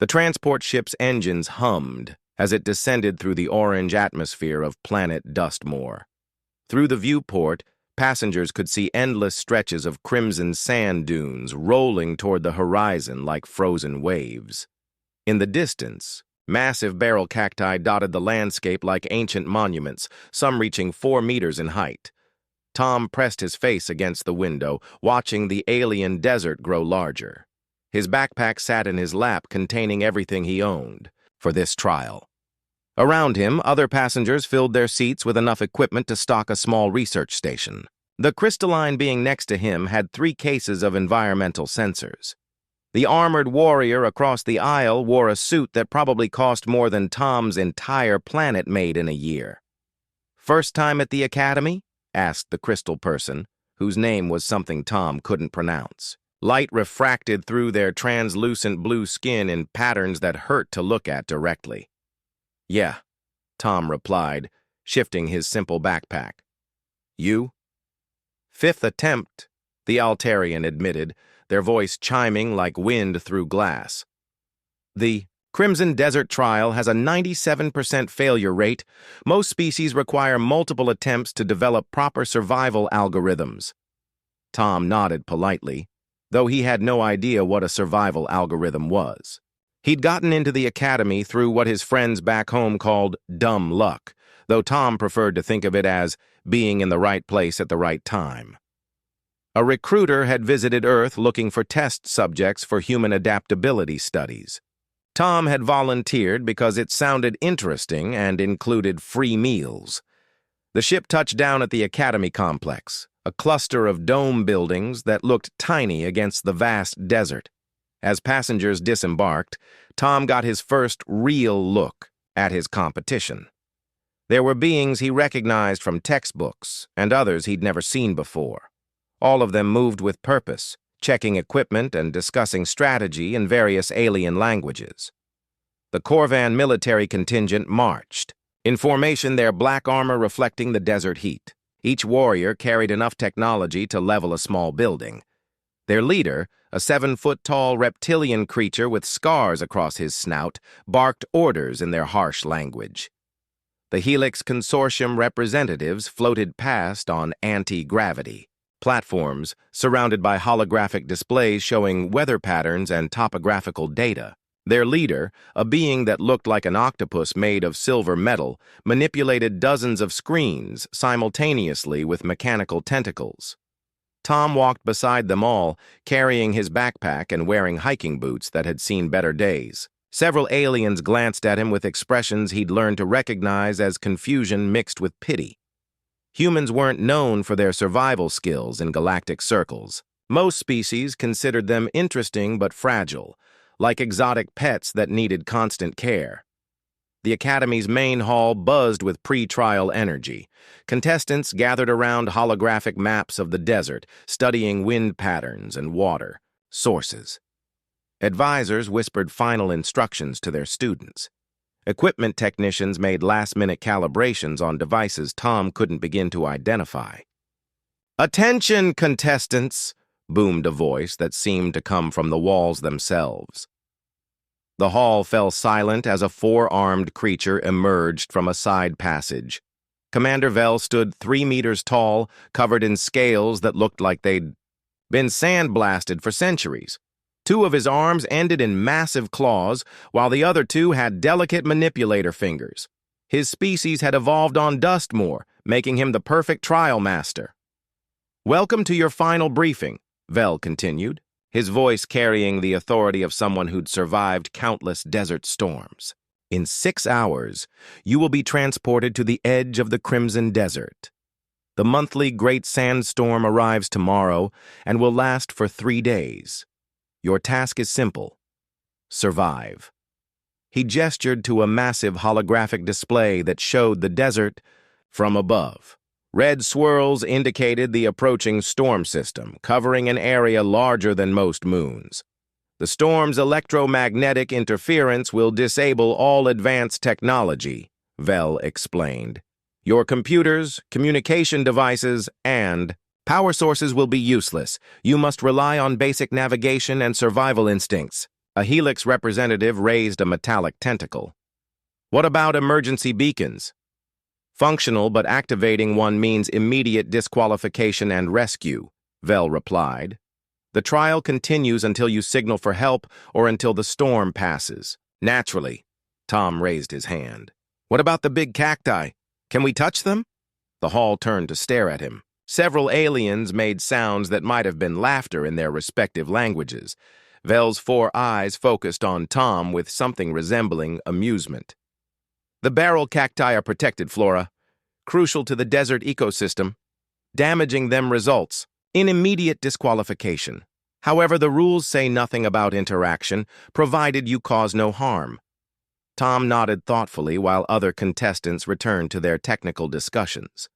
The transport ship's engines hummed as it descended through the orange atmosphere of planet Dustmore. Through the viewport, passengers could see endless stretches of crimson sand dunes rolling toward the horizon like frozen waves. In the distance, massive barrel cacti dotted the landscape like ancient monuments, some reaching 4 meters in height. Tom pressed his face against the window, watching the alien desert grow larger. His backpack sat in his lap, containing everything he owned for this trial. Around him, other passengers filled their seats with enough equipment to stock a small research station. The crystalline being next to him had 3 cases of environmental sensors. The armored warrior across the aisle wore a suit that probably cost more than Tom's entire planet made in a year. "First time at the academy?" asked the crystal person, whose name was something Tom couldn't pronounce. Light refracted through their translucent blue skin in patterns that hurt to look at directly. "Yeah," Tom replied, shifting his simple backpack. "You?" "Fifth attempt," the Altarian admitted, their voice chiming like wind through glass. "The Crimson Desert trial has a 97% failure rate. Most species require multiple attempts to develop proper survival algorithms." Tom nodded politely, though he had no idea what a survival algorithm was. He'd gotten into the academy through what his friends back home called dumb luck, though Tom preferred to think of it as being in the right place at the right time. A recruiter had visited Earth looking for test subjects for human adaptability studies. Tom had volunteered because it sounded interesting and included free meals. The ship touched down at the Academy complex, a cluster of dome buildings that looked tiny against the vast desert. As passengers disembarked, Tom got his first real look at his competition. There were beings he recognized from textbooks and others he'd never seen before. All of them moved with purpose, checking equipment and discussing strategy in various alien languages. The Corvan military contingent marched, in formation, their black armor reflecting the desert heat. Each warrior carried enough technology to level a small building. Their leader, a 7-foot-tall reptilian creature with scars across his snout, barked orders in their harsh language. The Helix Consortium representatives floated past on anti-gravity platforms surrounded by holographic displays showing weather patterns and topographical data. Their leader, a being that looked like an octopus made of silver metal, manipulated dozens of screens simultaneously with mechanical tentacles. Tom walked beside them all, carrying his backpack and wearing hiking boots that had seen better days. Several aliens glanced at him with expressions he'd learned to recognize as confusion mixed with pity. Humans weren't known for their survival skills in galactic circles. Most species considered them interesting but fragile, like exotic pets that needed constant care. The Academy's main hall buzzed with pre-trial energy. Contestants gathered around holographic maps of the desert, studying wind patterns and water sources. Advisors whispered final instructions to their students. Equipment technicians made last-minute calibrations on devices Tom couldn't begin to identify. "Attention, contestants!" boomed a voice that seemed to come from the walls themselves. The hall fell silent as a 4-armed creature emerged from a side passage. Commander Vell stood 3 meters tall, covered in scales that looked like they'd been sandblasted for centuries. 2 of his arms ended in massive claws, while the other 2 had delicate manipulator fingers. His species had evolved on Dustmore, making him the perfect trial master. "Welcome to your final briefing," Vell continued, his voice carrying the authority of someone who'd survived countless desert storms. "In 6 hours, you will be transported to the edge of the Crimson Desert. The monthly Great Sandstorm arrives tomorrow and will last for 3 days. Your task is simple: survive." He gestured to a massive holographic display that showed the desert from above. Red swirls indicated the approaching storm system, covering an area larger than most moons. "The storm's electromagnetic interference will disable all advanced technology," Vell explained. "Your computers, communication devices, and power sources will be useless. You must rely on basic navigation and survival instincts." A Helix representative raised a metallic tentacle. What about emergency beacons? Functional, but activating one means immediate disqualification and rescue, Vel replied. The trial continues until you signal for help or until the storm passes. Naturally, Tom raised his hand. What about the big cacti? Can we touch them? The hall turned to stare at him. Several aliens made sounds that might have been laughter in their respective languages. Vel's 4 eyes focused on Tom with something resembling amusement. The barrel cacti are protected flora, crucial to the desert ecosystem. Damaging them results in immediate disqualification. However, the rules say nothing about interaction, provided you cause no harm. Tom nodded thoughtfully while other contestants returned to their technical discussions.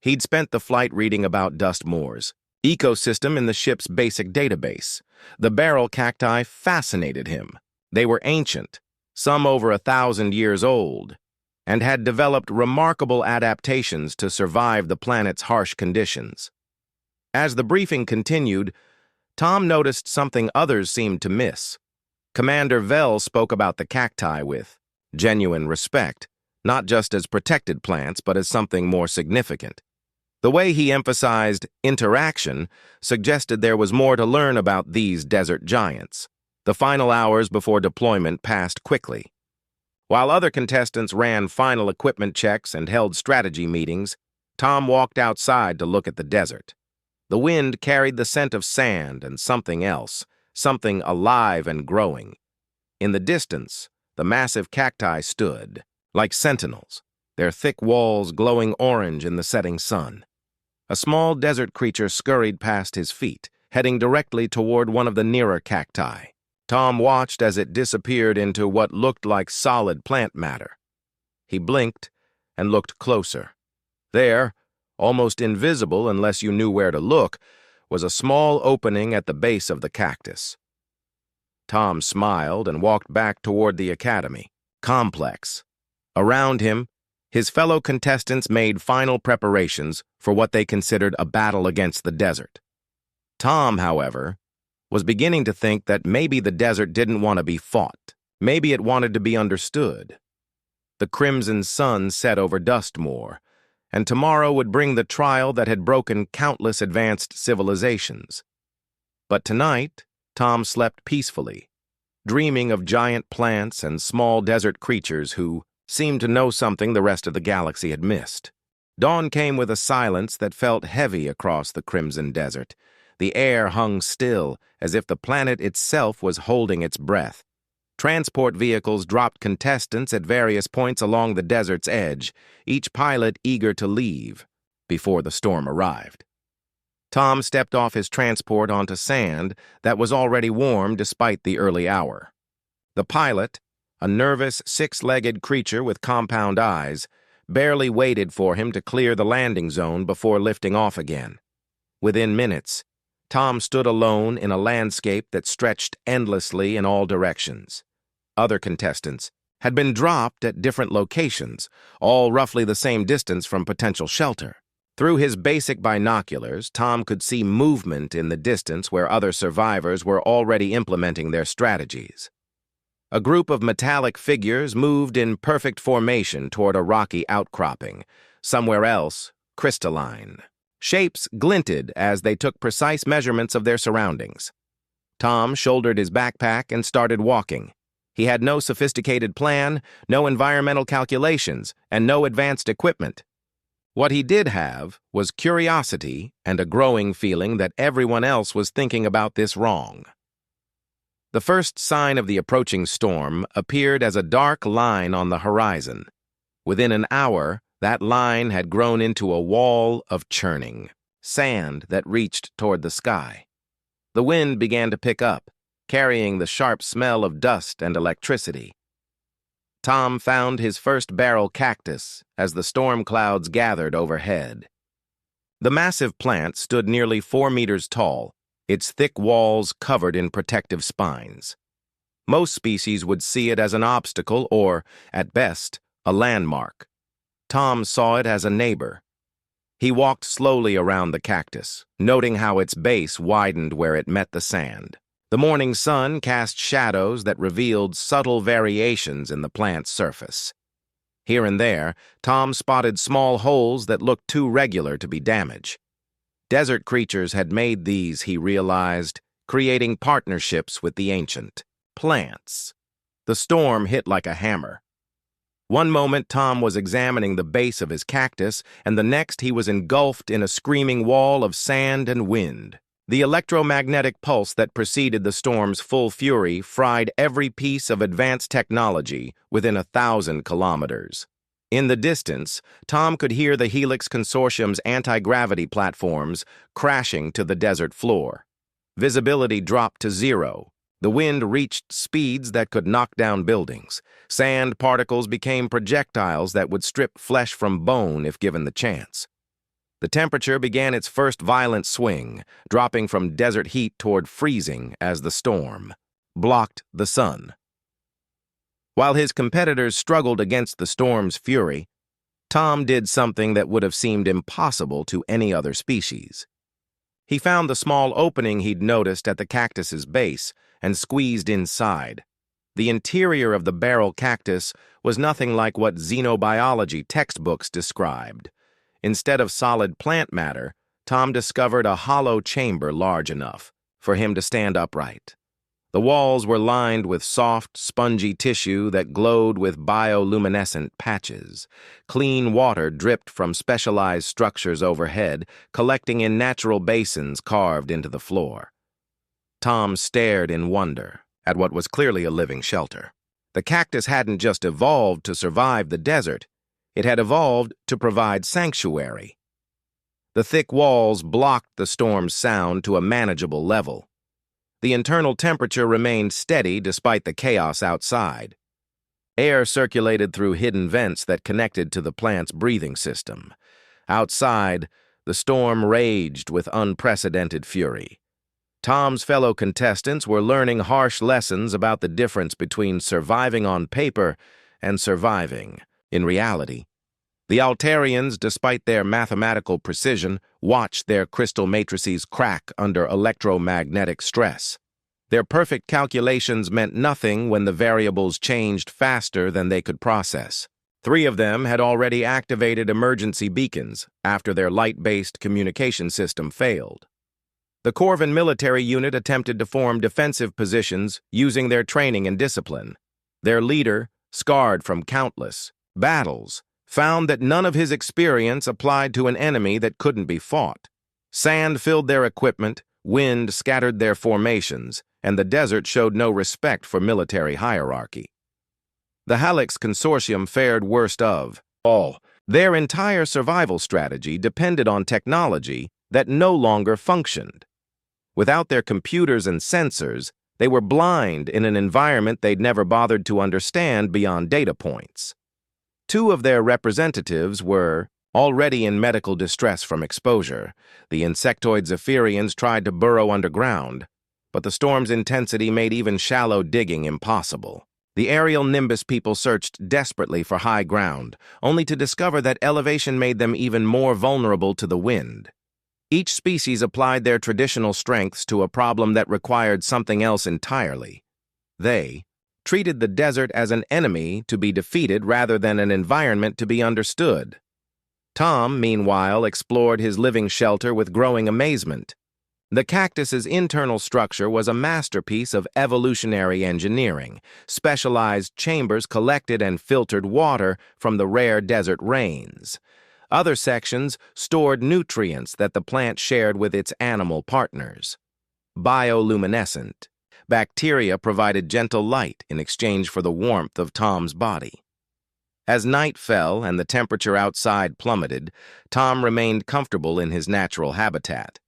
He'd spent the flight reading about dust moors, ecosystem in the ship's basic database. The barrel cacti fascinated him. They were ancient, some over 1,000 years old, and had developed remarkable adaptations to survive the planet's harsh conditions. As the briefing continued, Tom noticed something others seemed to miss. Commander Vel spoke about the cacti with genuine respect, not just as protected plants, but as something more significant. The way he emphasized interaction suggested there was more to learn about these desert giants. The final hours before deployment passed quickly. While other contestants ran final equipment checks and held strategy meetings, Tom walked outside to look at the desert. The wind carried the scent of sand and something else, something alive and growing. In the distance, the massive cacti stood, like sentinels, their thick walls glowing orange in the setting sun. A small desert creature scurried past his feet, heading directly toward one of the nearer cacti. Tom watched as it disappeared into what looked like solid plant matter. He blinked and looked closer. There, almost invisible unless you knew where to look, was a small opening at the base of the cactus. Tom smiled and walked back toward the academy, complex. Around him, his fellow contestants made final preparations for what they considered a battle against the desert. Tom, however, was beginning to think that maybe the desert didn't want to be fought. Maybe it wanted to be understood. The crimson sun set over Dustmoor, and tomorrow would bring the trial that had broken countless advanced civilizations. But tonight, Tom slept peacefully, dreaming of giant plants and small desert creatures who seemed to know something the rest of the galaxy had missed. Dawn came with a silence that felt heavy across the crimson desert. The air hung still, as if the planet itself was holding its breath. Transport vehicles dropped contestants at various points along the desert's edge, each pilot eager to leave before the storm arrived. Tom stepped off his transport onto sand that was already warm despite the early hour. The pilot, a nervous, 6-legged creature with compound eyes, barely waited for him to clear the landing zone before lifting off again. Within minutes, Tom stood alone in a landscape that stretched endlessly in all directions. Other contestants had been dropped at different locations, all roughly the same distance from potential shelter. Through his basic binoculars, Tom could see movement in the distance where other survivors were already implementing their strategies. A group of metallic figures moved in perfect formation toward a rocky outcropping. Somewhere else, crystalline. Shapes glinted as they took precise measurements of their surroundings. Tom shouldered his backpack and started walking. He had no sophisticated plan, no environmental calculations, and no advanced equipment. What he did have was curiosity and a growing feeling that everyone else was thinking about this wrong. The first sign of the approaching storm appeared as a dark line on the horizon. Within an hour, that line had grown into a wall of churning, sand that reached toward the sky. The wind began to pick up, carrying the sharp smell of dust and electricity. Tom found his first barrel cactus as the storm clouds gathered overhead. The massive plant stood nearly 4 meters tall, its thick walls covered in protective spines. Most species would see it as an obstacle or, at best, a landmark. Tom saw it as a neighbor. He walked slowly around the cactus, noting how its base widened where it met the sand. The morning sun cast shadows that revealed subtle variations in the plant's surface. Here and there, Tom spotted small holes that looked too regular to be damage. Desert creatures had made these, he realized, creating partnerships with the ancient plants. The storm hit like a hammer. One moment Tom was examining the base of his cactus, and the next he was engulfed in a screaming wall of sand and wind. The electromagnetic pulse that preceded the storm's full fury fried every piece of advanced technology within 1,000 kilometers. In the distance, Tom could hear the Helix Consortium's anti-gravity platforms crashing to the desert floor. Visibility dropped to zero. The wind reached speeds that could knock down buildings. Sand particles became projectiles that would strip flesh from bone if given the chance. The temperature began its first violent swing, dropping from desert heat toward freezing as the storm blocked the sun. While his competitors struggled against the storm's fury, Tom did something that would have seemed impossible to any other species. He found the small opening he'd noticed at the cactus's base and squeezed inside. The interior of the barrel cactus was nothing like what xenobiology textbooks described. Instead of solid plant matter, Tom discovered a hollow chamber large enough for him to stand upright. The walls were lined with soft, spongy tissue that glowed with bioluminescent patches. Clean water dripped from specialized structures overhead, collecting in natural basins carved into the floor. Tom stared in wonder at what was clearly a living shelter. The cactus hadn't just evolved to survive the desert, it had evolved to provide sanctuary. The thick walls blocked the storm's sound to a manageable level. The internal temperature remained steady despite the chaos outside. Air circulated through hidden vents that connected to the plant's breathing system. Outside, the storm raged with unprecedented fury. Tom's fellow contestants were learning harsh lessons about the difference between surviving on paper and surviving in reality. The Altarians, despite their mathematical precision, watched their crystal matrices crack under electromagnetic stress. Their perfect calculations meant nothing when the variables changed faster than they could process. 3 of them had already activated emergency beacons after their light-based communication system failed. The Corvan military unit attempted to form defensive positions using their training and discipline. Their leader, scarred from countless battles, found that none of his experience applied to an enemy that couldn't be fought. Sand filled their equipment, wind scattered their formations, and the desert showed no respect for military hierarchy. The Helix Consortium fared worst of all. Their entire survival strategy depended on technology that no longer functioned. Without their computers and sensors, they were blind in an environment they'd never bothered to understand beyond data points. 2 of their representatives were already in medical distress from exposure. The insectoid Zephyrians tried to burrow underground, but the storm's intensity made even shallow digging impossible. The aerial Nimbus people searched desperately for high ground, only to discover that elevation made them even more vulnerable to the wind. Each species applied their traditional strengths to a problem that required something else entirely. They treated the desert as an enemy to be defeated rather than an environment to be understood. Tom, meanwhile, explored his living shelter with growing amazement. The cactus's internal structure was a masterpiece of evolutionary engineering. Specialized chambers collected and filtered water from the rare desert rains. Other sections stored nutrients that the plant shared with its animal partners. Bioluminescent, bacteria provided gentle light in exchange for the warmth of Tom's body. As night fell and the temperature outside plummeted, Tom remained comfortable in his natural habitat.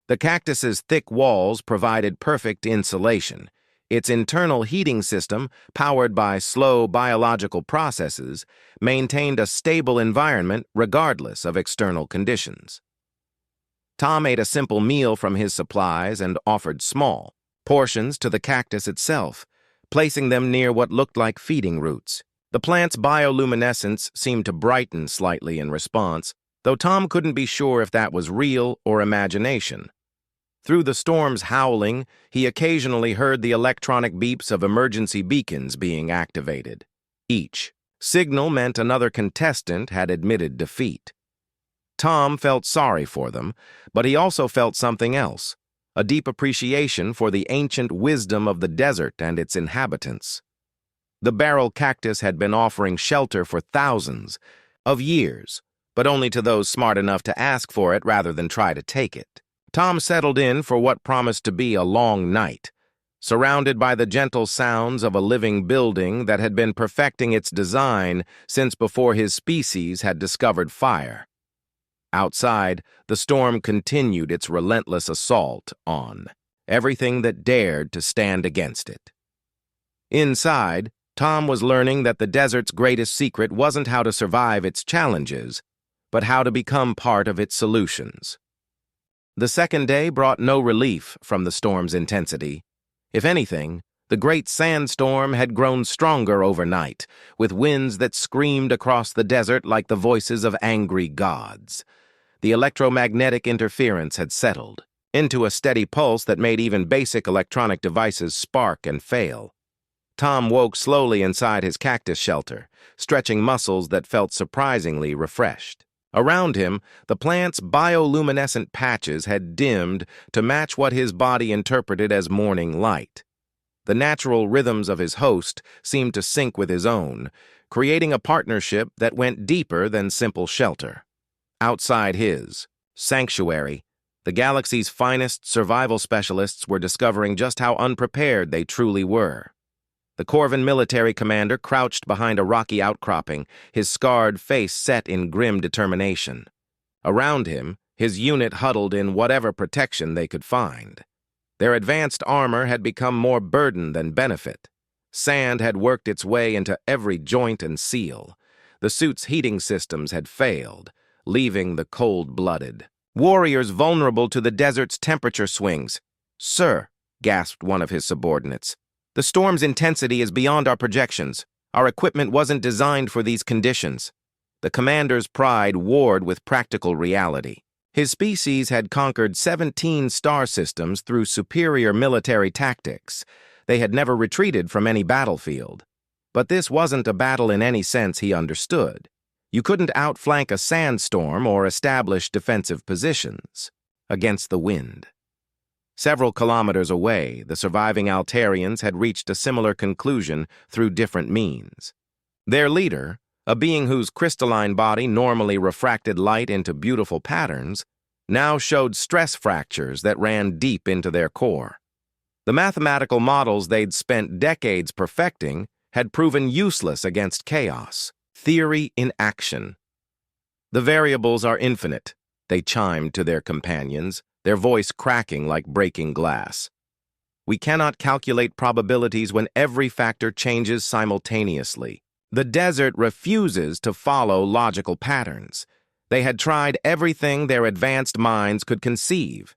The cactus's thick walls provided perfect insulation. Its internal heating system, powered by slow biological processes, maintained a stable environment regardless of external conditions. Tom ate a simple meal from his supplies and offered small portions to the cactus itself, placing them near what looked like feeding roots. The plant's bioluminescence seemed to brighten slightly in response, though Tom couldn't be sure if that was real or imagination. Through the storm's howling, he occasionally heard the electronic beeps of emergency beacons being activated. Each signal meant another contestant had admitted defeat. Tom felt sorry for them, but he also felt something else, a deep appreciation for the ancient wisdom of the desert and its inhabitants. The barrel cactus had been offering shelter for thousands of years, but only to those smart enough to ask for it rather than try to take it. Tom settled in for what promised to be a long night, surrounded by the gentle sounds of a living building that had been perfecting its design since before his species had discovered fire. Outside, the storm continued its relentless assault on everything that dared to stand against it. Inside, Tom was learning that the desert's greatest secret wasn't how to survive its challenges, but how to become part of its solutions. The second day brought no relief from the storm's intensity. If anything, the great sandstorm had grown stronger overnight, with winds that screamed across the desert like the voices of angry gods. The electromagnetic interference had settled into a steady pulse that made even basic electronic devices spark and fail. Tom woke slowly inside his cactus shelter, stretching muscles that felt surprisingly refreshed. Around him, the plant's bioluminescent patches had dimmed to match what his body interpreted as morning light. The natural rhythms of his host seemed to sync with his own, creating a partnership that went deeper than simple shelter. Outside his sanctuary, the galaxy's finest survival specialists were discovering just how unprepared they truly were. The Corvan military commander crouched behind a rocky outcropping, his scarred face set in grim determination. Around him, his unit huddled in whatever protection they could find. Their advanced armor had become more burden than benefit. Sand had worked its way into every joint and seal. The suit's heating systems had failed, leaving the cold-blooded warriors vulnerable to the desert's temperature swings. "Sir," gasped one of his subordinates, "the storm's intensity is beyond our projections. Our equipment wasn't designed for these conditions." The commander's pride warred with practical reality. His species had conquered 17 star systems through superior military tactics. They had never retreated from any battlefield. But this wasn't a battle in any sense he understood. You couldn't outflank a sandstorm or establish defensive positions against the wind. Several kilometers away, the surviving Altarians had reached a similar conclusion through different means. Their leader, a being whose crystalline body normally refracted light into beautiful patterns, now showed stress fractures that ran deep into their core. The mathematical models they'd spent decades perfecting had proven useless against chaos. Theory in action. "The variables are infinite," they chimed to their companions, their voice cracking like breaking glass. "We cannot calculate probabilities when every factor changes simultaneously. The desert refuses to follow logical patterns. They had tried everything their advanced minds could conceive: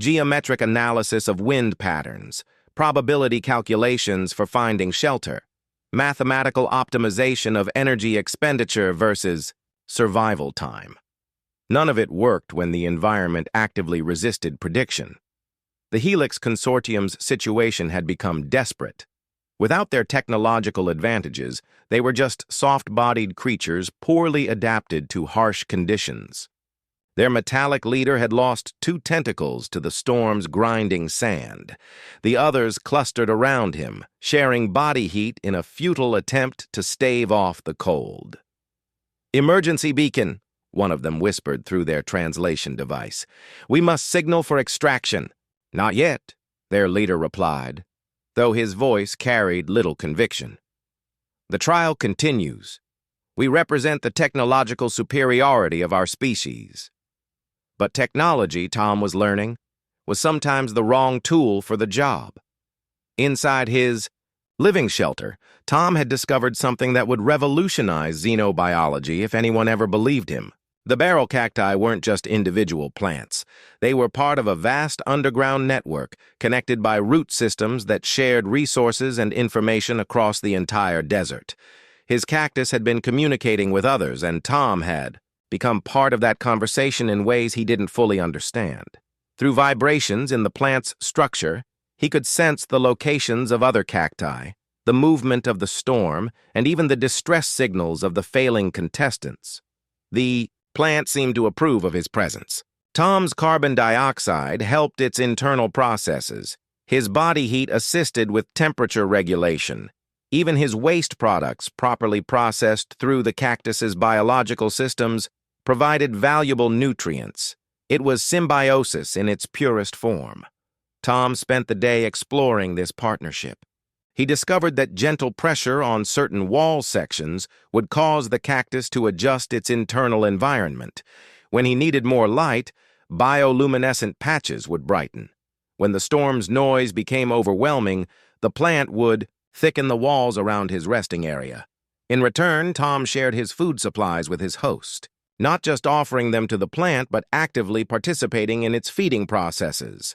geometric analysis of wind patterns, probability calculations for finding shelter, mathematical optimization of energy expenditure versus survival time. None of it worked when the environment actively resisted prediction. The Helix Consortium's situation had become desperate. Without their technological advantages, they were just soft-bodied creatures poorly adapted to harsh conditions. Their metallic leader had lost 2 tentacles to the storm's grinding sand. The others clustered around him, sharing body heat in a futile attempt to stave off the cold. "Emergency beacon," one of them whispered through their translation device. "We must signal for extraction." "Not yet," their leader replied, though his voice carried little conviction. "The trial continues. We represent the technological superiority of our species." But technology, Tom was learning, was sometimes the wrong tool for the job. Inside his living shelter, Tom had discovered something that would revolutionize xenobiology if anyone ever believed him. The barrel cacti weren't just individual plants. They were part of a vast underground network connected by root systems that shared resources and information across the entire desert. His cactus had been communicating with others, and Tom had become part of that conversation in ways he didn't fully understand. Through vibrations in the plant's structure, he could sense the locations of other cacti, the movement of the storm, and even the distress signals of the failing contestants. The plant seemed to approve of his presence. Tom's carbon dioxide helped its internal processes. His body heat assisted with temperature regulation. Even his waste products, properly processed through the cactus's biological systems, provided valuable nutrients. It was symbiosis in its purest form. Tom spent the day exploring this partnership. He discovered that gentle pressure on certain wall sections would cause the cactus to adjust its internal environment. When he needed more light, bioluminescent patches would brighten. When the storm's noise became overwhelming, the plant would thicken the walls around his resting area. In return, Tom shared his food supplies with his host, not just offering them to the plant, but actively participating in its feeding processes.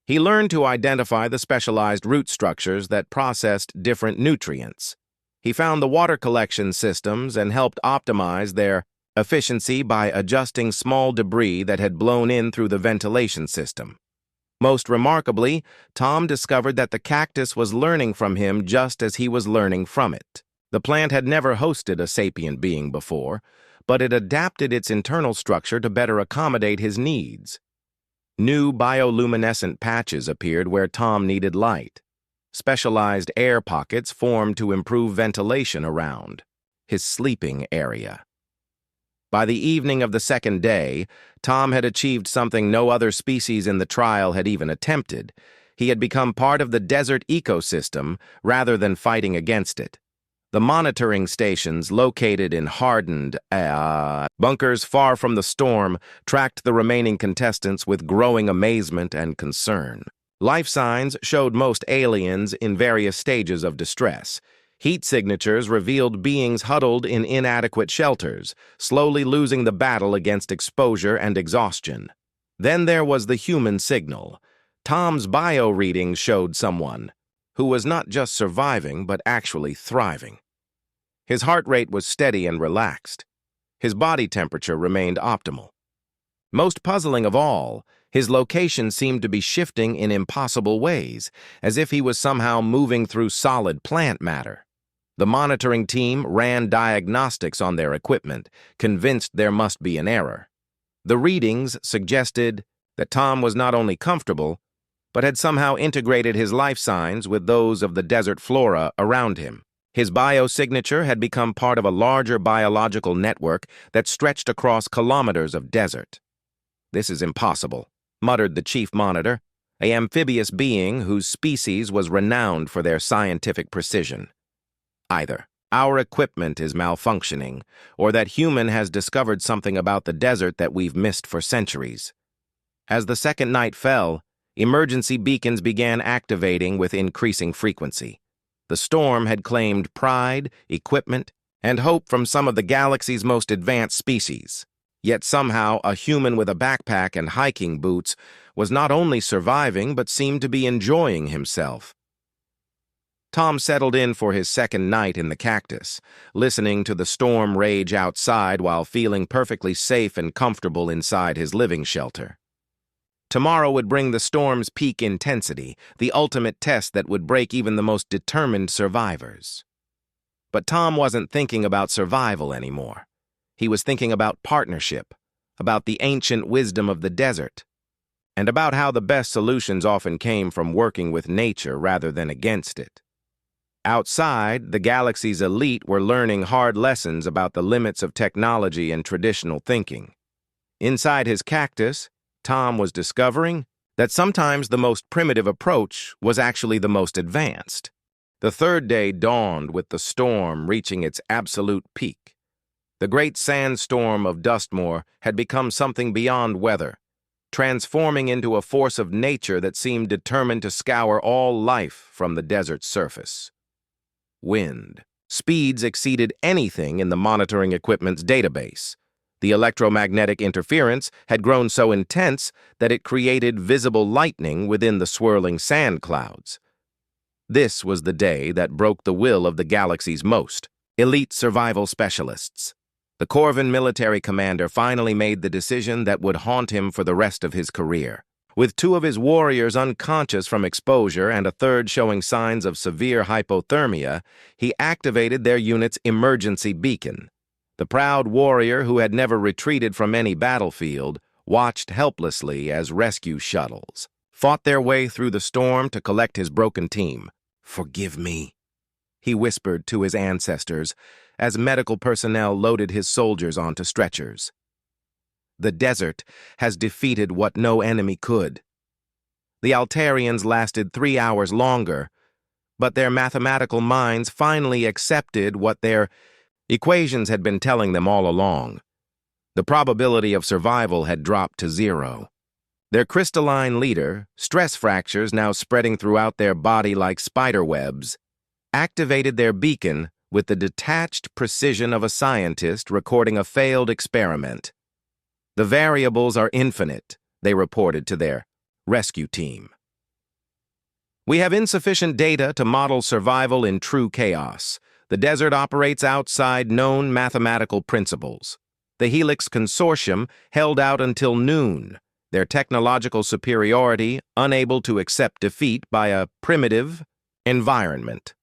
He learned to identify the specialized root structures that processed different nutrients. He found the water collection systems and helped optimize their efficiency by adjusting small debris that had blown in through the ventilation system. Most remarkably, Tom discovered that the cactus was learning from him just as he was learning from it. The plant had never hosted a sapient being before, but it adapted its internal structure to better accommodate his needs. New bioluminescent patches appeared where Tom needed light. Specialized air pockets formed to improve ventilation around his sleeping area. By the evening of the second day, Tom had achieved something no other species in the trial had even attempted. He had become part of the desert ecosystem rather than fighting against it. The monitoring stations, located in hardened bunkers far from the storm, tracked the remaining contestants with growing amazement and concern. Life signs showed most aliens in various stages of distress. Heat signatures revealed beings huddled in inadequate shelters, slowly losing the battle against exposure and exhaustion. Then there was the human signal. Tom's bio readings showed someone who was not just surviving but actually thriving. His heart rate was steady and relaxed. His body temperature remained optimal. Most puzzling of all, his location seemed to be shifting in impossible ways, as if he was somehow moving through solid plant matter. The monitoring team ran diagnostics on their equipment, convinced there must be an error. The readings suggested that Tom was not only comfortable, but had somehow integrated his life signs with those of the desert flora around him. His biosignature had become part of a larger biological network that stretched across kilometers of desert. "This is impossible," muttered the chief monitor, an amphibious being whose species was renowned for their scientific precision. "Either our equipment is malfunctioning, or that human has discovered something about the desert that we've missed for centuries." As the second night fell, emergency beacons began activating with increasing frequency. The storm had claimed pride, equipment, and hope from some of the galaxy's most advanced species. Yet somehow a human with a backpack and hiking boots was not only surviving but seemed to be enjoying himself. Tom settled in for his second night in the Cactus, listening to the storm rage outside while feeling perfectly safe and comfortable inside his living shelter. Tomorrow would bring the storm's peak intensity, the ultimate test that would break even the most determined survivors. But Tom wasn't thinking about survival anymore. He was thinking about partnership, about the ancient wisdom of the desert, and about how the best solutions often came from working with nature rather than against it. Outside, the galaxy's elite were learning hard lessons about the limits of technology and traditional thinking. Inside his cactus, Tom was discovering that sometimes the most primitive approach was actually the most advanced. The third day dawned with the storm reaching its absolute peak. The great sandstorm of Dustmore had become something beyond weather, transforming into a force of nature that seemed determined to scour all life from the desert's surface. Wind speeds exceeded anything in the monitoring equipment's database. The electromagnetic interference had grown so intense that it created visible lightning within the swirling sand clouds. This was the day that broke the will of the galaxy's most elite survival specialists. The Corvan military commander finally made the decision that would haunt him for the rest of his career. With two of his warriors unconscious from exposure and a third showing signs of severe hypothermia, he activated their unit's emergency beacon. The proud warrior, who had never retreated from any battlefield, watched helplessly as rescue shuttles fought their way through the storm to collect his broken team. "Forgive me," he whispered to his ancestors as medical personnel loaded his soldiers onto stretchers. "The desert has defeated what no enemy could." The Altarians lasted 3 hours longer, but their mathematical minds finally accepted what their equations had been telling them all along. The probability of survival had dropped to 0. Their crystalline leader, stress fractures now spreading throughout their body like spider webs, activated their beacon with the detached precision of a scientist recording a failed experiment. "The variables are infinite," they reported to their rescue team. "We have insufficient data to model survival in true chaos. The desert operates outside known mathematical principles." The Helix Consortium held out until noon, their technological superiority unable to accept defeat by a primitive environment.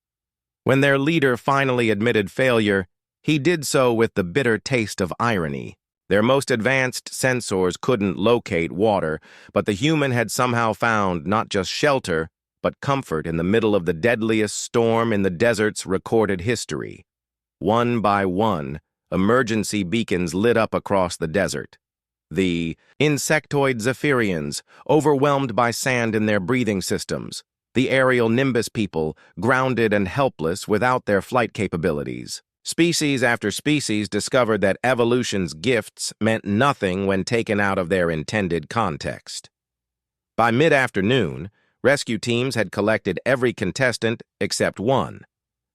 When their leader finally admitted failure, he did so with the bitter taste of irony. Their most advanced sensors couldn't locate water, but the human had somehow found not just shelter, but comfort in the middle of the deadliest storm in the desert's recorded history. One by one, emergency beacons lit up across the desert. The insectoid Zephyrians, overwhelmed by sand in their breathing systems. The aerial Nimbus people, grounded and helpless without their flight capabilities. Species after species discovered that evolution's gifts meant nothing when taken out of their intended context. By mid-afternoon, rescue teams had collected every contestant except one.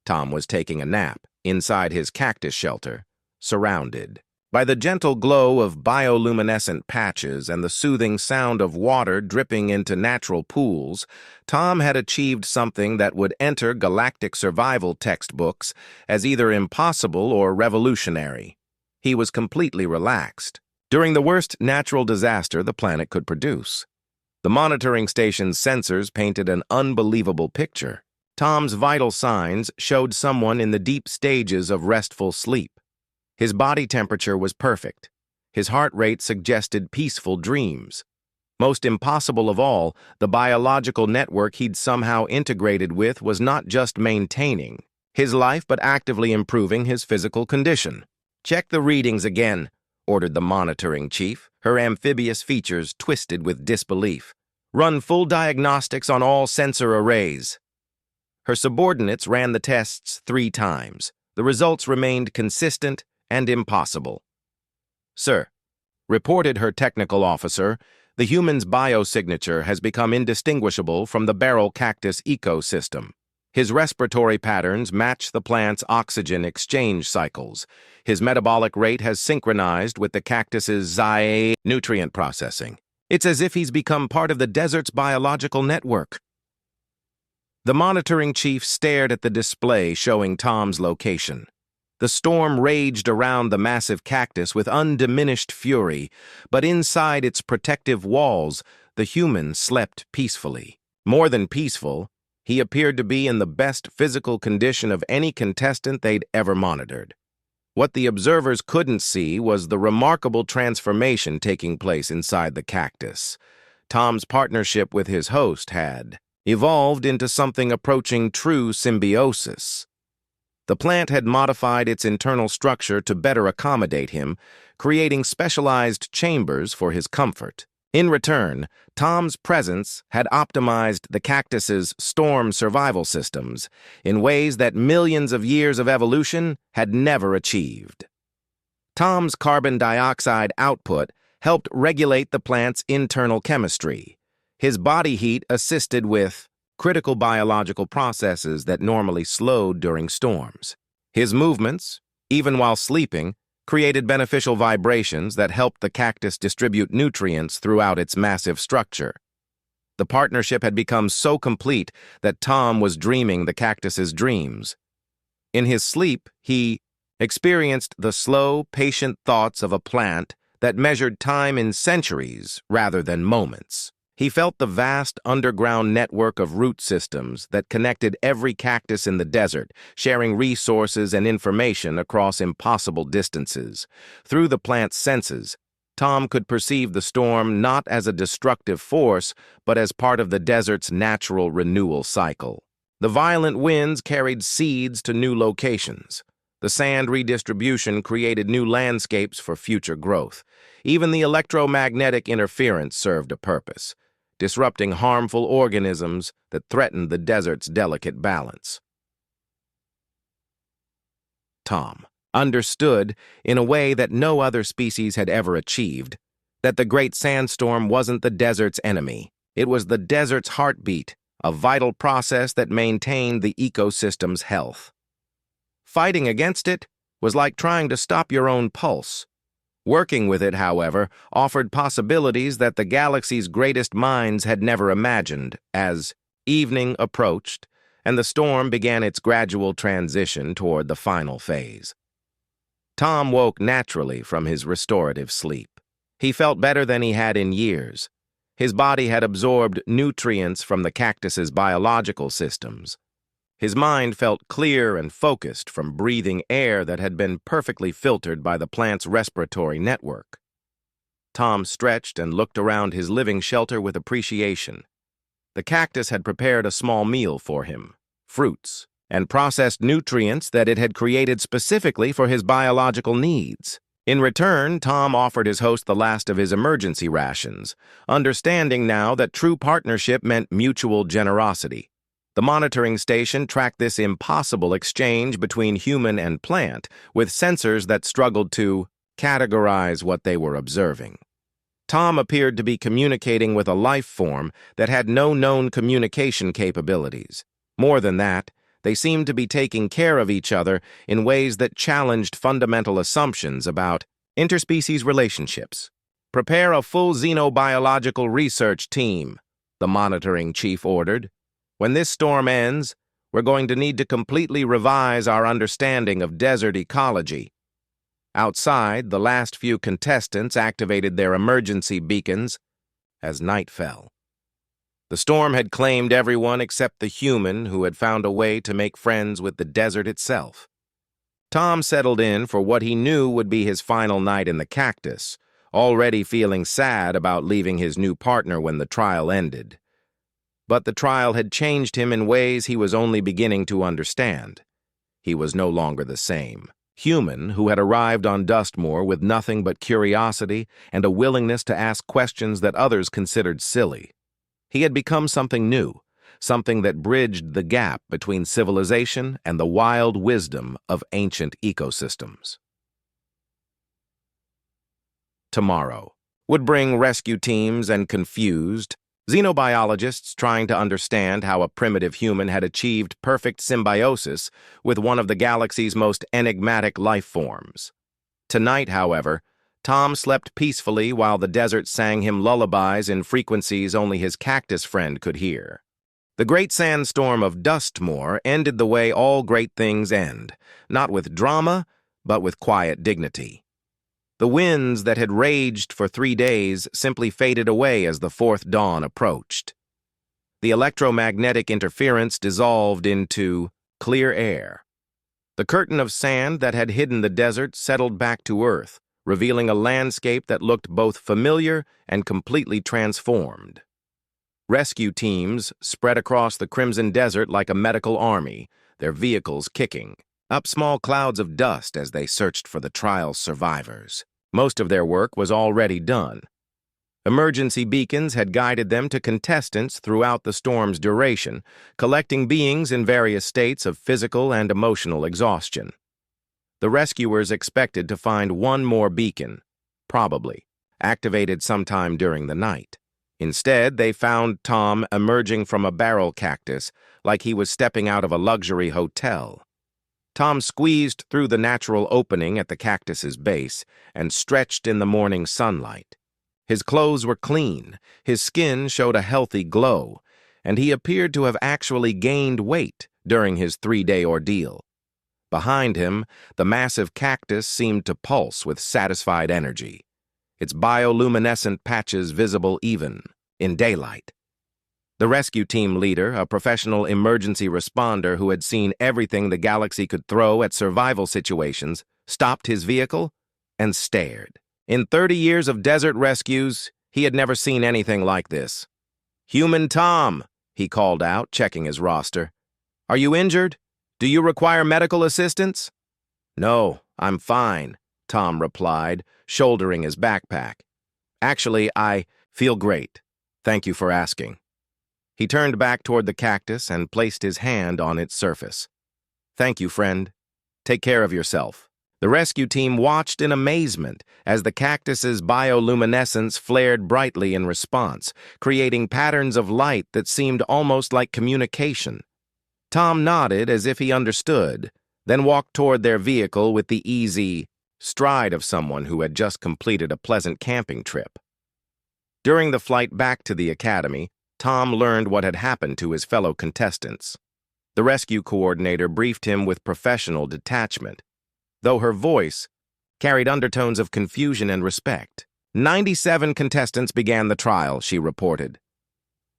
Tom was taking a nap inside his cactus shelter, surrounded by the gentle glow of bioluminescent patches and the soothing sound of water dripping into natural pools. Tom had achieved something that would enter galactic survival textbooks as either impossible or revolutionary. He was completely relaxed during the worst natural disaster the planet could produce. The monitoring station's sensors painted an unbelievable picture. Tom's vital signs showed someone in the deep stages of restful sleep. His body temperature was perfect. His heart rate suggested peaceful dreams. Most impossible of all, the biological network he'd somehow integrated with was not just maintaining his life but actively improving his physical condition. "Check the readings again," ordered the monitoring chief, her amphibious features twisted with disbelief. "Run full diagnostics on all sensor arrays." Her subordinates ran the tests 3 times. The results remained consistent and impossible. "Sir," reported her technical officer, "the human's biosignature has become indistinguishable from the barrel cactus ecosystem. His respiratory patterns match the plant's oxygen exchange cycles. His metabolic rate has synchronized with the cactus's nutrient processing. It's as if he's become part of the desert's biological network." The monitoring chief stared at the display showing Tom's location. The storm raged around the massive cactus with undiminished fury, but inside its protective walls, the human slept peacefully. More than peaceful, he appeared to be in the best physical condition of any contestant they'd ever monitored. What the observers couldn't see was the remarkable transformation taking place inside the cactus. Tom's partnership with his host had evolved into something approaching true symbiosis. The plant had modified its internal structure to better accommodate him, creating specialized chambers for his comfort. In return, Tom's presence had optimized the cactus's storm survival systems in ways that millions of years of evolution had never achieved. Tom's carbon dioxide output helped regulate the plant's internal chemistry. His body heat assisted with critical biological processes that normally slowed during storms. His movements, even while sleeping, created beneficial vibrations that helped the cactus distribute nutrients throughout its massive structure. The partnership had become so complete that Tom was dreaming the cactus's dreams. In his sleep, he experienced the slow, patient thoughts of a plant that measured time in centuries rather than moments. He felt the vast underground network of root systems that connected every cactus in the desert, sharing resources and information across impossible distances. Through the plant's senses, Tom could perceive the storm not as a destructive force, but as part of the desert's natural renewal cycle. The violent winds carried seeds to new locations. The sand redistribution created new landscapes for future growth. Even the electromagnetic interference served a purpose, disrupting harmful organisms that threatened the desert's delicate balance. Tom understood, in a way that no other species had ever achieved, that the great sandstorm wasn't the desert's enemy. It was the desert's heartbeat, a vital process that maintained the ecosystem's health. Fighting against it was like trying to stop your own pulse. Working with it, however, offered possibilities that the galaxy's greatest minds had never imagined. As evening approached, and the storm began its gradual transition toward the final phase, Tom woke naturally from his restorative sleep. He felt better than he had in years. His body had absorbed nutrients from the cactus's biological systems. His mind felt clear and focused from breathing air that had been perfectly filtered by the plant's respiratory network. Tom stretched and looked around his living shelter with appreciation. The cactus had prepared a small meal for him, fruits, and processed nutrients that it had created specifically for his biological needs. In return, Tom offered his host the last of his emergency rations, understanding now that true partnership meant mutual generosity. The monitoring station tracked this impossible exchange between human and plant, with sensors that struggled to categorize what they were observing. Tom appeared to be communicating with a life form that had no known communication capabilities. More than that, they seemed to be taking care of each other in ways that challenged fundamental assumptions about interspecies relationships. "Prepare a full xenobiological research team," the monitoring chief ordered. "When this storm ends, we're going to need to completely revise our understanding of desert ecology." Outside, the last few contestants activated their emergency beacons as night fell. The storm had claimed everyone except the human who had found a way to make friends with the desert itself. Tom settled in for what he knew would be his final night in the cactus, already feeling sad about leaving his new partner when the trial ended. But the trial had changed him in ways he was only beginning to understand. He was no longer the same human who had arrived on Dustmore with nothing but curiosity and a willingness to ask questions that others considered silly. He had become something new, something that bridged the gap between civilization and the wild wisdom of ancient ecosystems. Tomorrow would bring rescue teams and confused xenobiologists trying to understand how a primitive human had achieved perfect symbiosis with one of the galaxy's most enigmatic life forms. Tonight, however, Tom slept peacefully while the desert sang him lullabies in frequencies only his cactus friend could hear. The great sandstorm of Dustmore ended the way all great things end, not with drama, but with quiet dignity. The winds that had raged for 3 days simply faded away as the fourth dawn approached. The electromagnetic interference dissolved into clear air. The curtain of sand that had hidden the desert settled back to earth, revealing a landscape that looked both familiar and completely transformed. Rescue teams spread across the Crimson Desert like a medical army, their vehicles kicking up small clouds of dust as they searched for the trial's survivors. Most of their work was already done. Emergency beacons had guided them to contestants throughout the storm's duration, collecting beings in various states of physical and emotional exhaustion. The rescuers expected to find one more beacon, probably, activated sometime during the night. Instead, they found Tom emerging from a barrel cactus like he was stepping out of a luxury hotel. Tom squeezed through the natural opening at the cactus's base and stretched in the morning sunlight. His clothes were clean, his skin showed a healthy glow, and he appeared to have actually gained weight during his 3-day ordeal. Behind him, the massive cactus seemed to pulse with satisfied energy, its bioluminescent patches visible even in daylight. The rescue team leader, a professional emergency responder who had seen everything the galaxy could throw at survival situations, stopped his vehicle and stared. In 30 years of desert rescues, he had never seen anything like this. "Human Tom," he called out, checking his roster. "Are you injured? Do you require medical assistance?" "No, I'm fine," Tom replied, shouldering his backpack. "Actually, I feel great. Thank you for asking." He turned back toward the cactus and placed his hand on its surface. "Thank you, friend. Take care of yourself." The rescue team watched in amazement as the cactus's bioluminescence flared brightly in response, creating patterns of light that seemed almost like communication. Tom nodded as if he understood, then walked toward their vehicle with the easy stride of someone who had just completed a pleasant camping trip. During the flight back to the academy, Tom learned what had happened to his fellow contestants. The rescue coordinator briefed him with professional detachment, though her voice carried undertones of confusion and respect. 97 contestants began the trial, she reported.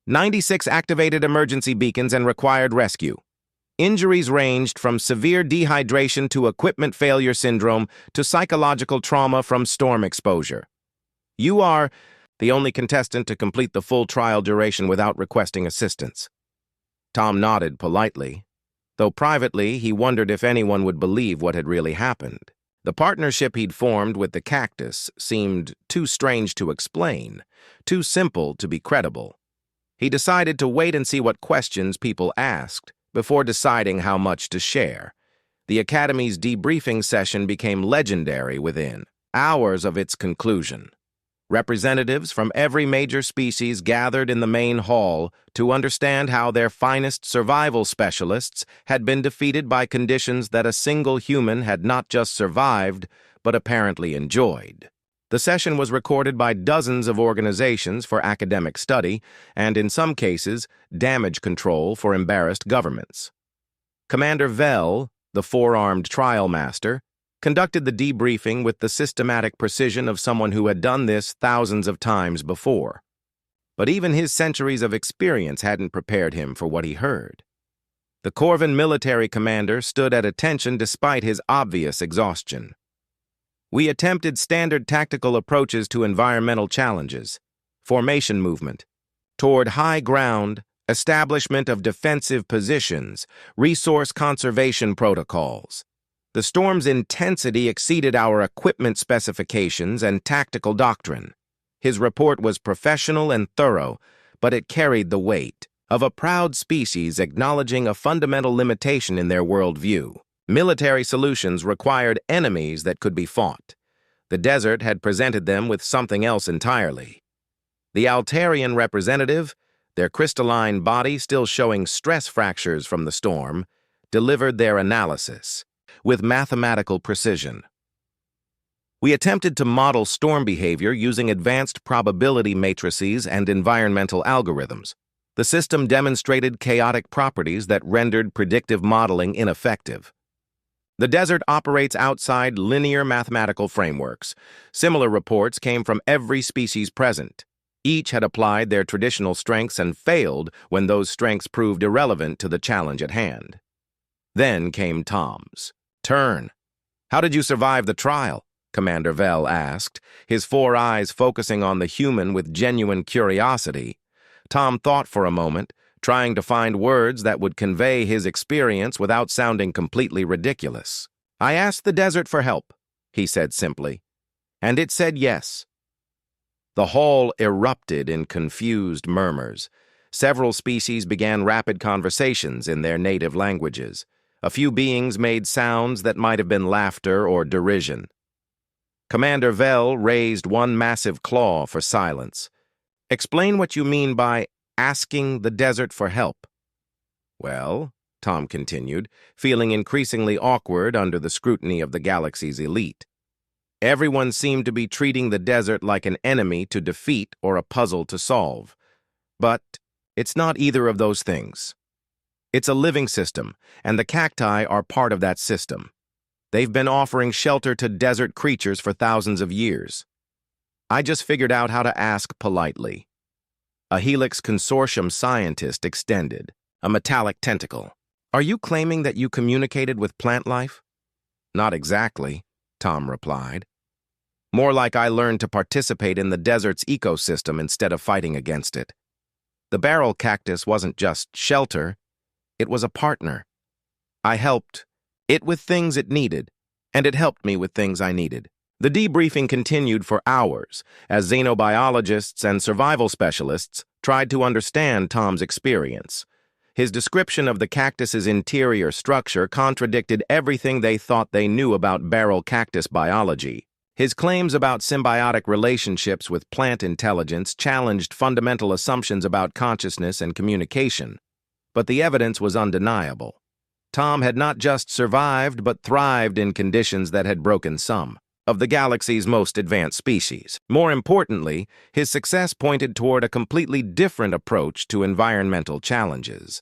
96 activated emergency beacons and required rescue. Injuries ranged from severe dehydration to equipment failure syndrome to psychological trauma from storm exposure. You are the only contestant to complete the full trial duration without requesting assistance. Tom nodded politely, though privately he wondered if anyone would believe what had really happened. The partnership he'd formed with the cactus seemed too strange to explain, too simple to be credible. He decided to wait and see what questions people asked before deciding how much to share. The Academy's debriefing session became legendary within hours of its conclusion. Representatives from every major species gathered in the main hall to understand how their finest survival specialists had been defeated by conditions that a single human had not just survived, but apparently enjoyed. The session was recorded by dozens of organizations for academic study and, in some cases, damage control for embarrassed governments. Commander Vell, the four-armed trial master, conducted the debriefing with the systematic precision of someone who had done this thousands of times before. But even his centuries of experience hadn't prepared him for what he heard. The Corvin military commander stood at attention despite his obvious exhaustion. "We attempted standard tactical approaches to environmental challenges, formation movement, toward high ground, establishment of defensive positions, resource conservation protocols. The storm's intensity exceeded our equipment specifications and tactical doctrine. His report was professional and thorough, but it carried the weight of a proud species acknowledging a fundamental limitation in their worldview. Military solutions required enemies that could be fought. The desert had presented them with something else entirely. The Altarian representative, their crystalline body still showing stress fractures from the storm, delivered their analysis with mathematical precision. We attempted to model storm behavior using advanced probability matrices and environmental algorithms. The system demonstrated chaotic properties that rendered predictive modeling ineffective. The desert operates outside linear mathematical frameworks. Similar reports came from every species present. Each had applied their traditional strengths and failed when those strengths proved irrelevant to the challenge at hand. Then came Tom's turn. "How did you survive the trial?" Commander Vell asked, his four eyes focusing on the human with genuine curiosity. Tom thought for a moment, trying to find words that would convey his experience without sounding completely ridiculous. "I asked the desert for help," he said simply, "and it said yes." The hall erupted in confused murmurs. Several species began rapid conversations in their native languages. A few beings made sounds that might have been laughter or derision. Commander Vell raised one massive claw for silence. "Explain what you mean by asking the desert for help." "Well," Tom continued, feeling increasingly awkward under the scrutiny of the galaxy's elite, "everyone seemed to be treating the desert like an enemy to defeat or a puzzle to solve. But it's not either of those things. It's a living system, and the cacti are part of that system. They've been offering shelter to desert creatures for thousands of years. I just figured out how to ask politely." A Helix Consortium scientist extended, a metallic tentacle. Are you claiming that you communicated with plant life? Not exactly, Tom replied. More like I learned to participate in the desert's ecosystem instead of fighting against it. The barrel cactus wasn't just shelter, it was a partner. I helped it with things it needed, and it helped me with things I needed. The debriefing continued for hours as xenobiologists and survival specialists tried to understand Tom's experience. His description of the cactus's interior structure contradicted everything they thought they knew about barrel cactus biology. His claims about symbiotic relationships with plant intelligence challenged fundamental assumptions about consciousness and communication, but the evidence was undeniable. Tom had not just survived but thrived in conditions that had broken some of the galaxy's most advanced species. More importantly, his success pointed toward a completely different approach to environmental challenges.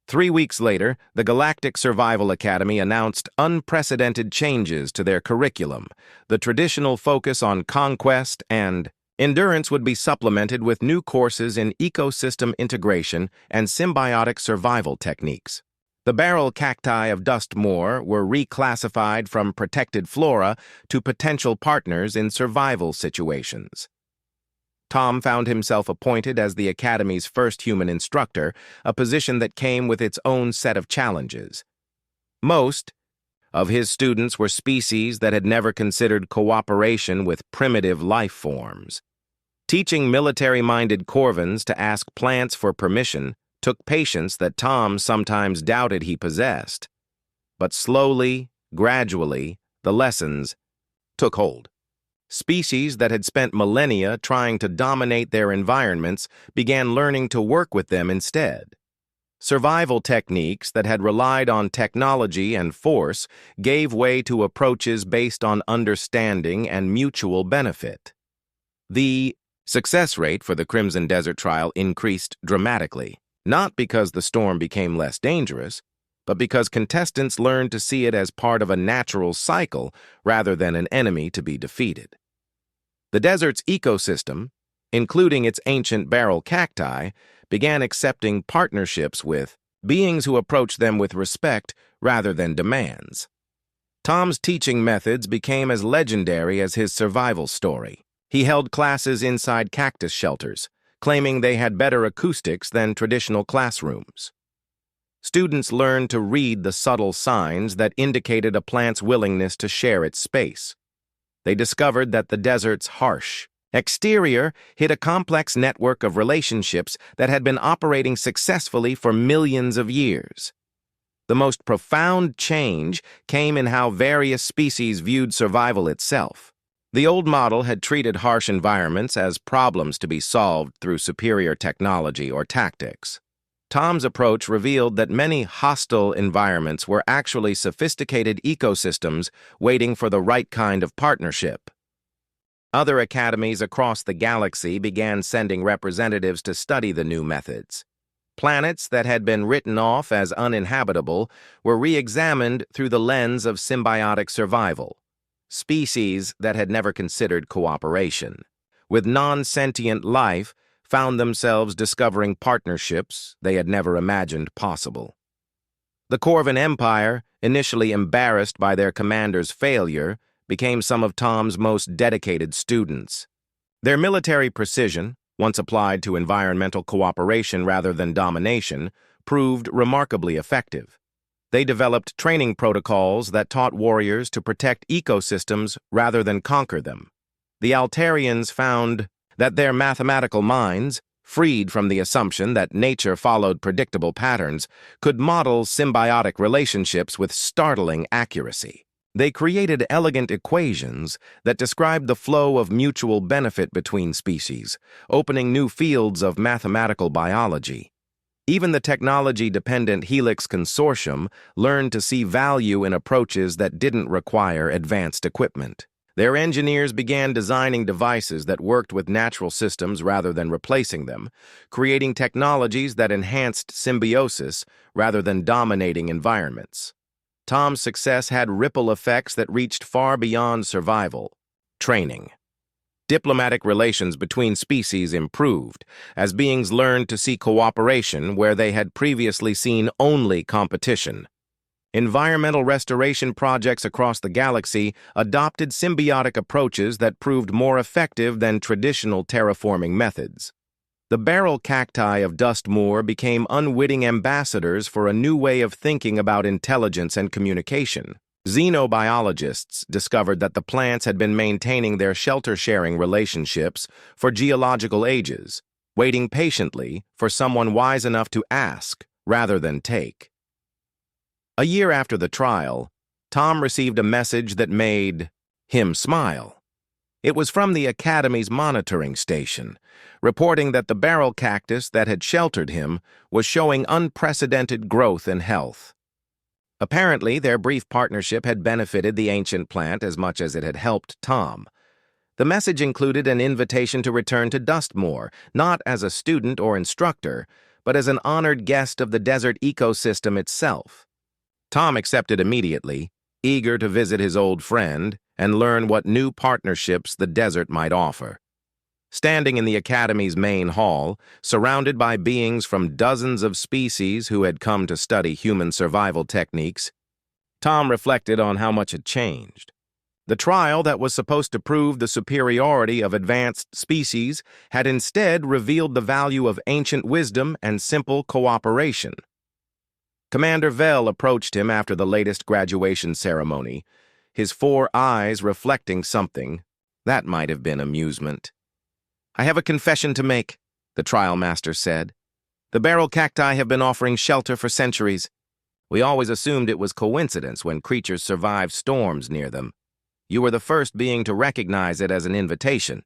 3 weeks later, the Galactic Survival Academy announced unprecedented changes to their curriculum. The traditional focus on conquest and endurance would be supplemented with new courses in ecosystem integration and symbiotic survival techniques. The barrel cacti of Dustmoor were reclassified from protected flora to potential partners in survival situations. Tom found himself appointed as the Academy's first human instructor, a position that came with its own set of challenges. Most of his students were species that had never considered cooperation with primitive life forms. Teaching military-minded Corvins to ask plants for permission took patience that Tom sometimes doubted he possessed. But slowly, gradually, the lessons took hold. Species that had spent millennia trying to dominate their environments began learning to work with them instead. Survival techniques that had relied on technology and force gave way to approaches based on understanding and mutual benefit. The success rate for the Crimson Desert trial increased dramatically, not because the storm became less dangerous, but because contestants learned to see it as part of a natural cycle rather than an enemy to be defeated. The desert's ecosystem, including its ancient barrel cacti, began accepting partnerships with beings who approached them with respect rather than demands. Tom's teaching methods became as legendary as his survival story. He held classes inside cactus shelters, claiming they had better acoustics than traditional classrooms. Students learned to read the subtle signs that indicated a plant's willingness to share its space. They discovered that the desert's harsh exterior hid a complex network of relationships that had been operating successfully for millions of years. The most profound change came in how various species viewed survival itself. The old model had treated harsh environments as problems to be solved through superior technology or tactics. Tom's approach revealed that many hostile environments were actually sophisticated ecosystems waiting for the right kind of partnership. Other academies across the galaxy began sending representatives to study the new methods. Planets that had been written off as uninhabitable were re-examined through the lens of symbiotic survival. Species that had never considered cooperation with non-sentient life found themselves discovering partnerships they had never imagined possible. The Corvin Empire, initially embarrassed by their commander's failure, became some of Tom's most dedicated students. Their military precision, once applied to environmental cooperation rather than domination, proved remarkably effective. They developed training protocols that taught warriors to protect ecosystems rather than conquer them. The Altarians found that their mathematical minds, freed from the assumption that nature followed predictable patterns, could model symbiotic relationships with startling accuracy. They created elegant equations that described the flow of mutual benefit between species, opening new fields of mathematical biology. Even the technology-dependent Helix Consortium learned to see value in approaches that didn't require advanced equipment. Their engineers began designing devices that worked with natural systems rather than replacing them, creating technologies that enhanced symbiosis rather than dominating environments. Tom's success had ripple effects that reached far beyond survival. Training. Diplomatic relations between species improved, as beings learned to see cooperation where they had previously seen only competition. Environmental restoration projects across the galaxy adopted symbiotic approaches that proved more effective than traditional terraforming methods. The barrel cacti of Dustmoor became unwitting ambassadors for a new way of thinking about intelligence and communication. Xenobiologists discovered that the plants had been maintaining their shelter-sharing relationships for geological ages, waiting patiently for someone wise enough to ask rather than take. A year after the trial, Tom received a message that made him smile. It was from the Academy's monitoring station, reporting that the barrel cactus that had sheltered him was showing unprecedented growth and health. Apparently, their brief partnership had benefited the ancient plant as much as it had helped Tom. The message included an invitation to return to Dustmoor, not as a student or instructor, but as an honored guest of the desert ecosystem itself. Tom accepted immediately, eager to visit his old friend and learn what new partnerships the desert might offer. Standing in the Academy's main hall, surrounded by beings from dozens of species who had come to study human survival techniques, Tom reflected on how much had changed. The trial that was supposed to prove the superiority of advanced species had instead revealed the value of ancient wisdom and simple cooperation. Commander Vell approached him after the latest graduation ceremony, his 4 eyes reflecting something that might have been amusement. "I have a confession to make," the trial master said. "The barrel cacti have been offering shelter for centuries. We always assumed it was coincidence when creatures survived storms near them. You were the first being to recognize it as an invitation."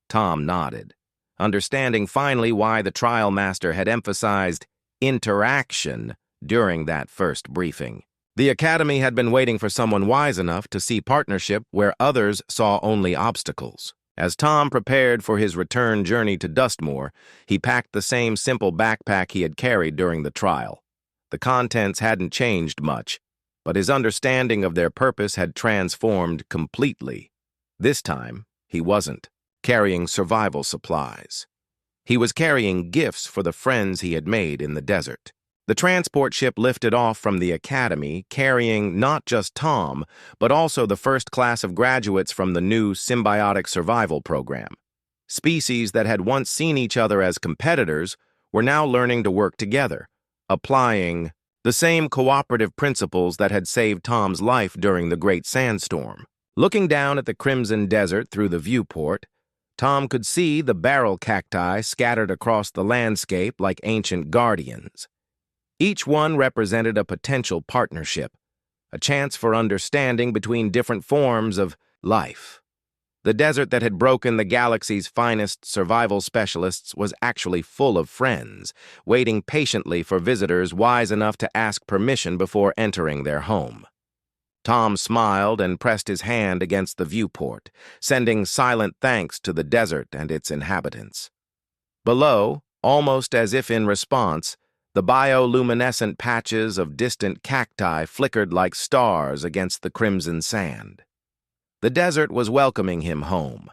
Tom nodded, understanding finally why the trial master had emphasized interaction during that first briefing. The Academy had been waiting for someone wise enough to see partnership where others saw only obstacles. As Tom prepared for his return journey to Dustmoor, he packed the same simple backpack he had carried during the trial. The contents hadn't changed much, but his understanding of their purpose had transformed completely. This time, he wasn't carrying survival supplies. He was carrying gifts for the friends he had made in the desert. The transport ship lifted off from the Academy, carrying not just Tom, but also the first class of graduates from the new symbiotic survival program. Species that had once seen each other as competitors were now learning to work together, applying the same cooperative principles that had saved Tom's life during the Great Sandstorm. Looking down at the Crimson Desert through the viewport, Tom could see the barrel cacti scattered across the landscape like ancient guardians. Each one represented a potential partnership, a chance for understanding between different forms of life. The desert that had broken the galaxy's finest survival specialists was actually full of friends, waiting patiently for visitors wise enough to ask permission before entering their home. Tom smiled and pressed his hand against the viewport, sending silent thanks to the desert and its inhabitants. Below, almost as if in response, the bioluminescent patches of distant cacti flickered like stars against the crimson sand. The desert was welcoming him home,